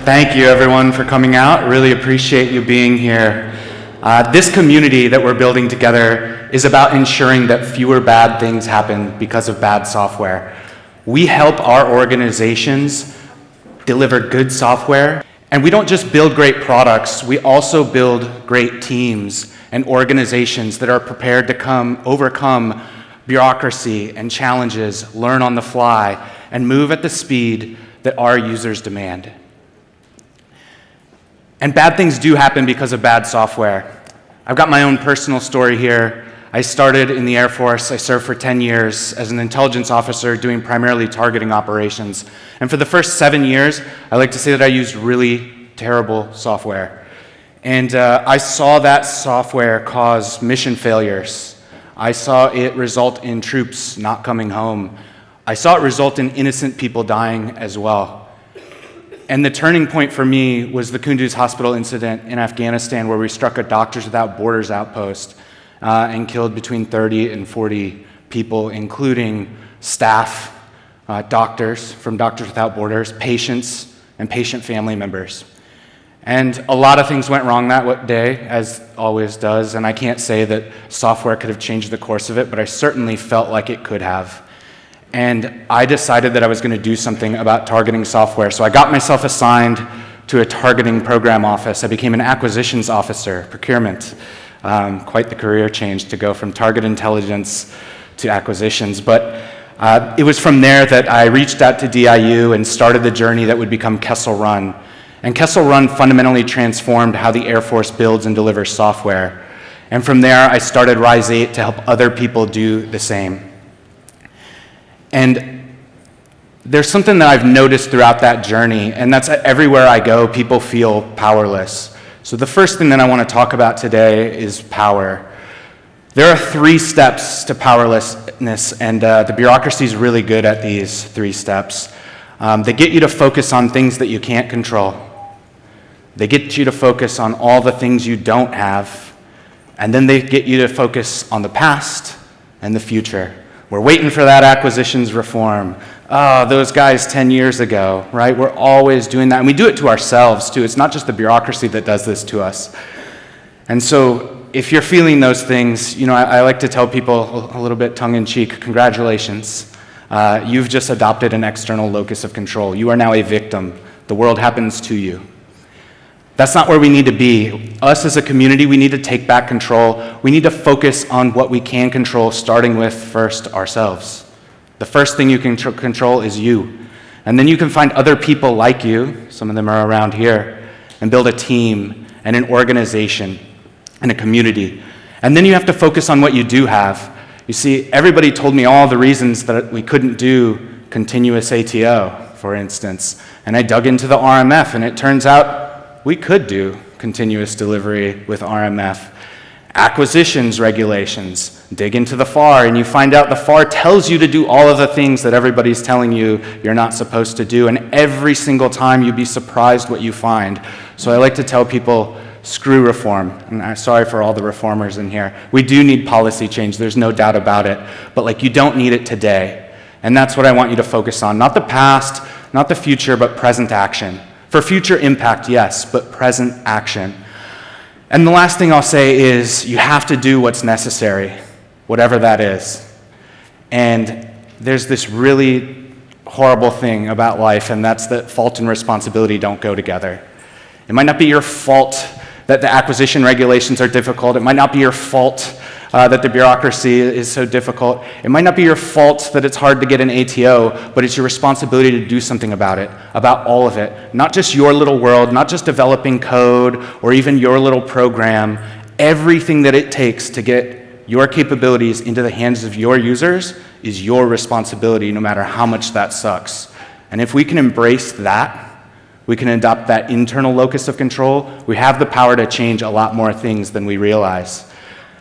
Thank you, everyone, for coming out. Really appreciate you being here. This community that we're building together is about ensuring that fewer bad things happen because of bad software. We help our organizations deliver good software, and we don't just build great products, we also build great teams and organizations that are prepared to overcome bureaucracy and challenges, learn on the fly, and move at the speed that our users demand. And bad things do happen because of bad software. I've got my own personal story here. I started in the Air Force. I served for 10 years as an intelligence officer doing primarily targeting operations. And for the first 7 years, I like to say that I used really terrible software. And I saw that software cause mission failures. I saw it result in troops not coming home. I saw it result in innocent people dying as well. And the turning point for me was the Kunduz hospital incident in Afghanistan, where we struck a Doctors Without Borders outpost and killed between 30 and 40 people, including staff, doctors from Doctors Without Borders, patients, and patient family members. And a lot of things went wrong that day, as always does, and I can't say that software could have changed the course of it, but I certainly felt like it could have. And I decided that I was going to do something about targeting software. So I got myself assigned to a targeting program office. I became an acquisitions officer, procurement. Quite the career change to go from target intelligence to acquisitions. But it was from there that I reached out to DIU and started the journey that would become Kessel Run. And Kessel Run fundamentally transformed how the Air Force builds and delivers software. And from there, I started Rise 8 to help other people do the same. And there's something that I've noticed throughout that journey, and that's everywhere I go, people feel powerless. So the first thing that I want to talk about today is power. There are 3 steps to powerlessness, and the bureaucracy is really good at these 3 steps. They get you to focus on things that you can't control. They get you to focus on all the things you don't have, and then they get you to focus on the past and the future. We're waiting for that acquisitions reform. Oh, those guys 10 years ago, right? We're always doing that. And we do it to ourselves, too. It's not just the bureaucracy that does this to us. And so if you're feeling those things, I like to tell people a little bit tongue-in-cheek, congratulations. You've just adopted an external locus of control. You are now a victim. The world happens to you. That's not where we need to be. Us as a community, we need to take back control. We need to focus on what we can control, starting with first ourselves. The first thing you can control is you. And then you can find other people like you, some of them are around here, and build a team and an organization and a community. And then you have to focus on what you do have. You see, everybody told me all the reasons that we couldn't do continuous ATO, for instance. And I dug into the RMF, and it turns out we could do continuous delivery with RMF. Acquisitions regulations, dig into the FAR, and you find out the FAR tells you to do all of the things that everybody's telling you you're not supposed to do, and every single time you'd be surprised what you find. So I like to tell people, screw reform. And I'm sorry for all the reformers in here. We do need policy change, there's no doubt about it, but you don't need it today. And that's what I want you to focus on, not the past, not the future, but present action. For future impact, yes, but present action. And the last thing I'll say is you have to do what's necessary, whatever that is. And there's this really horrible thing about life, and that's that fault and responsibility don't go together. It might not be your fault that the acquisition regulations are difficult. It might not be your fault that the bureaucracy is so difficult. It might not be your fault that it's hard to get an ATO, but it's your responsibility to do something about it, about all of it. Not just your little world, not just developing code or even your little program. Everything that it takes to get your capabilities into the hands of your users is your responsibility, no matter how much that sucks. And if we can embrace that, we can adopt that internal locus of control, we have the power to change a lot more things than we realize.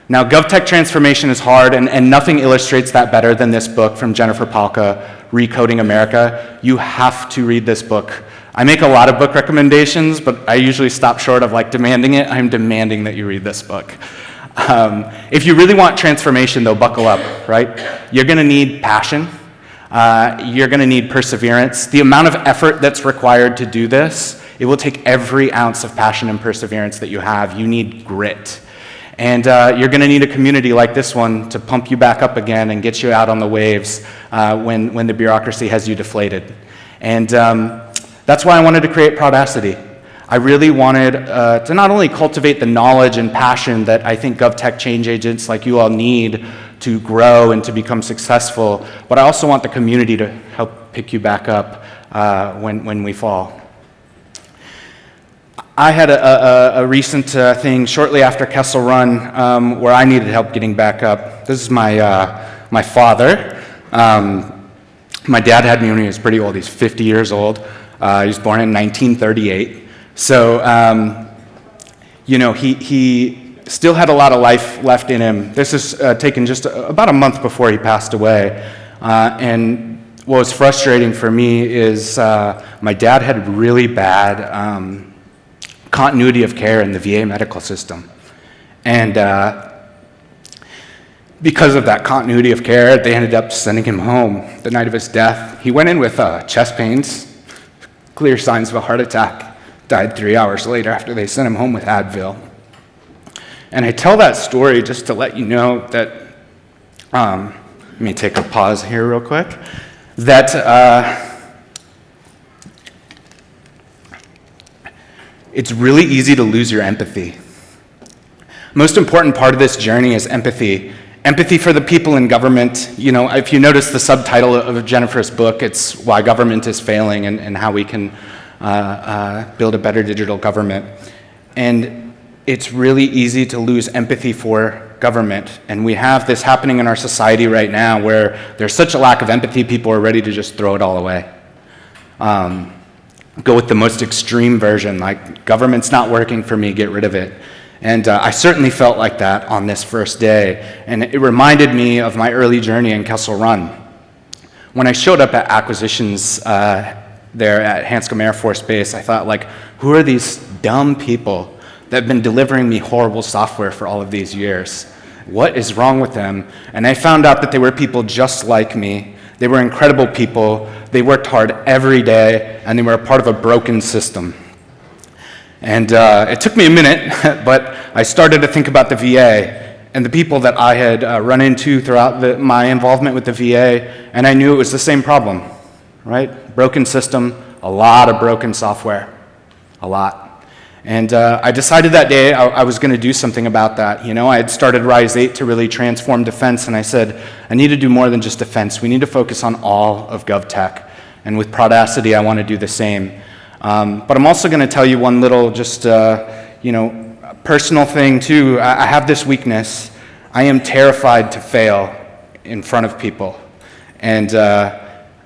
Now, Govtech transformation is hard, and nothing illustrates that better than this book from Jennifer Pahlka, Recoding America. You have to read this book. I make a lot of book recommendations, but I usually stop short of demanding it. I'm demanding that you read this book. If you really want transformation, though, buckle up, right? You're going to need passion. You're going to need perseverance. The amount of effort that's required to do this It will take every ounce of passion and perseverance that you have. You need grit. And you're going to need a community like this one to pump you back up again and get you out on the waves when the bureaucracy has you deflated. And that's why I wanted to create Prodacity. I really wanted to not only cultivate the knowledge and passion that I think Govtech change agents like you all need to grow and to become successful, but I also want the community to help pick you back up when we fall. I had a recent thing shortly after Kessel Run where I needed help getting back up. This is my father. My dad had me when he was pretty old. He's 50 years old. He was born in 1938. So, he still had a lot of life left in him. This is taken just about a month before he passed away. And what was frustrating for me is my dad had really bad continuity of care in the VA medical system. And because of that continuity of care, they ended up sending him home the night of his death. He went in with chest pains, clear signs of a heart attack. Died 3 hours later after they sent him home with Advil. And I tell that story just to let you know that, let me take a pause here real quick, that it's really easy to lose your empathy. Most important part of this journey is empathy. Empathy for the people in government. If you notice the subtitle of Jennifer's book, it's Why Government is Failing and How We Can build a better digital government. And it's really easy to lose empathy for government. And we have this happening in our society right now where there's such a lack of empathy, people are ready to just throw it all away. Go with the most extreme version, like government's not working for me, get rid of it. And I certainly felt like that on this first day. And it reminded me of my early journey in Kessel Run. When I showed up at acquisitions there at Hanscom Air Force Base, I thought, who are these dumb people that have been delivering me horrible software for all of these years? What is wrong with them? And I found out that they were people just like me. They were incredible people. They worked hard every day, and they were a part of a broken system. And it took me a minute, but I started to think about the VA and the people that I had run into throughout my involvement with the VA, and I knew it was the same problem. Right? Broken system, a lot of broken software, a lot. And I decided that day I was going to do something about that. I had started Rise 8 to really transform defense, and I said, I need to do more than just defense. We need to focus on all of GovTech. And with Prodacity, I want to do the same. But I'm also going to tell you one little personal thing too. I have this weakness. I am terrified to fail in front of people. And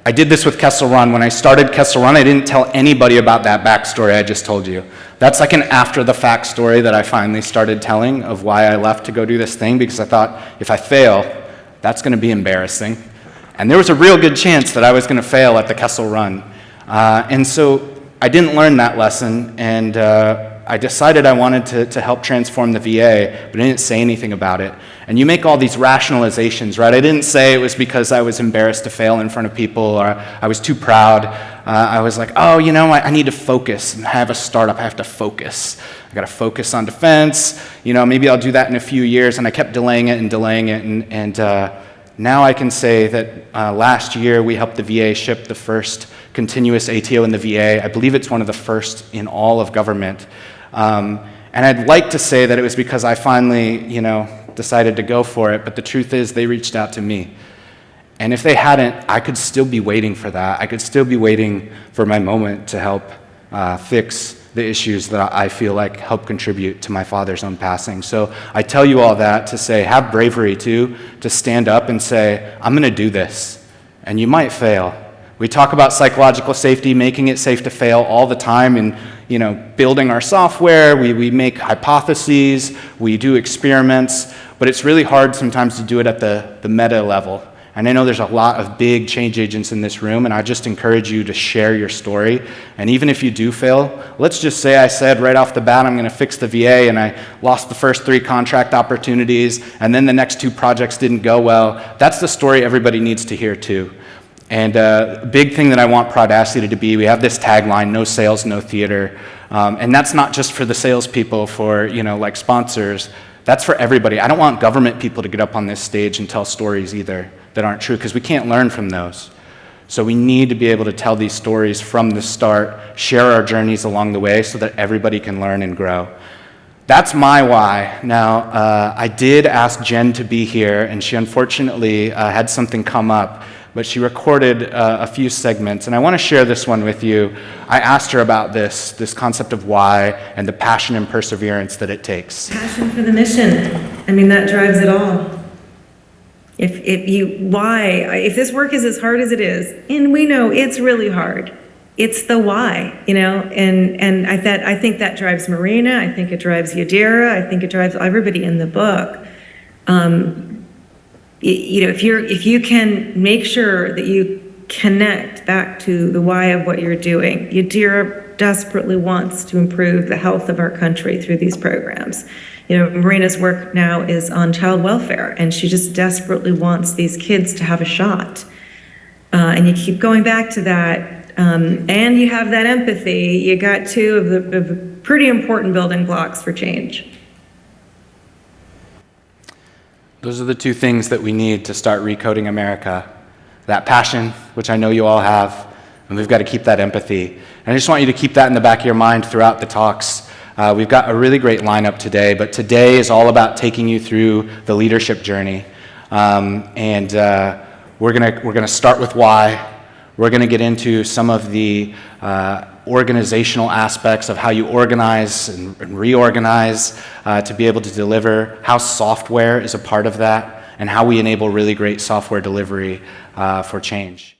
I did this with Kessel Run. When I started Kessel Run, I didn't tell anybody about that backstory I just told you. That's like an after-the-fact story that I finally started telling of why I left to go do this thing, because I thought, if I fail, that's going to be embarrassing. And there was a real good chance that I was going to fail at the Kessel Run. And so I didn't learn that lesson, and I decided I wanted to help transform the VA, but I didn't say anything about it. And you make all these rationalizations, right? I didn't say it was because I was embarrassed to fail in front of people, or I was too proud. I was like, I need to focus. I have a startup, I have to focus. I got to focus on defense. Maybe I'll do that in a few years. And I kept delaying it, and now I can say that last year we helped the VA ship the first continuous ATO in the VA. I believe it's one of the first in all of government. And I'd like to say that it was because I finally, decided to go for it, but the truth is they reached out to me. And if they hadn't, I could still be waiting for that. I could still be waiting for my moment to help fix the issues that I feel like help contribute to my father's own passing. So I tell you all that to say, have bravery too, to stand up and say, I'm going to do this. And you might fail. We talk about psychological safety, making it safe to fail all the time, and building our software, we make hypotheses, we do experiments, but it's really hard sometimes to do it at the meta level. And I know there's a lot of big change agents in this room, and I just encourage you to share your story. And even if you do fail, let's just say I said right off the bat, I'm going to fix the VA, and I lost the first 3 contract opportunities, and then the next 2 projects didn't go well. That's the story everybody needs to hear too. And a big thing that I want Prodacity to be, we have this tagline, no sales, no theater. And that's not just for the salespeople, for, like sponsors. That's for everybody. I don't want government people to get up on this stage and tell stories either that aren't true, because we can't learn from those. So we need to be able to tell these stories from the start, share our journeys along the way so that everybody can learn and grow. That's my why. Now, I did ask Jen to be here, and she unfortunately had something come up, but she recorded a few segments, and I want to share this one with you. I asked her about this concept of why and the passion and perseverance that it takes. Passion for the mission. I mean, that drives it all. If this work is as hard as it is, and we know it's really hard, it's the why, and I think that drives Marina, I think it drives Yadira, I think it drives everybody in the book. If you can make sure that you connect back to the why of what you're doing. Yadira desperately wants to improve the health of our country through these programs. Marina's work now is on child welfare, and she just desperately wants these kids to have a shot. And you keep going back to that, and you have that empathy. You got two of the pretty important building blocks for change. Those are the two things that we need to start recoding America. That passion, which I know you all have, and we've got to keep that empathy. And I just want you to keep that in the back of your mind throughout the talks. We've got a really great lineup today, but today is all about taking you through the leadership journey. We're gonna start with why. We're gonna get into some of the organizational aspects of how you organize and reorganize to be able to deliver, how software is a part of that, and how we enable really great software delivery for change.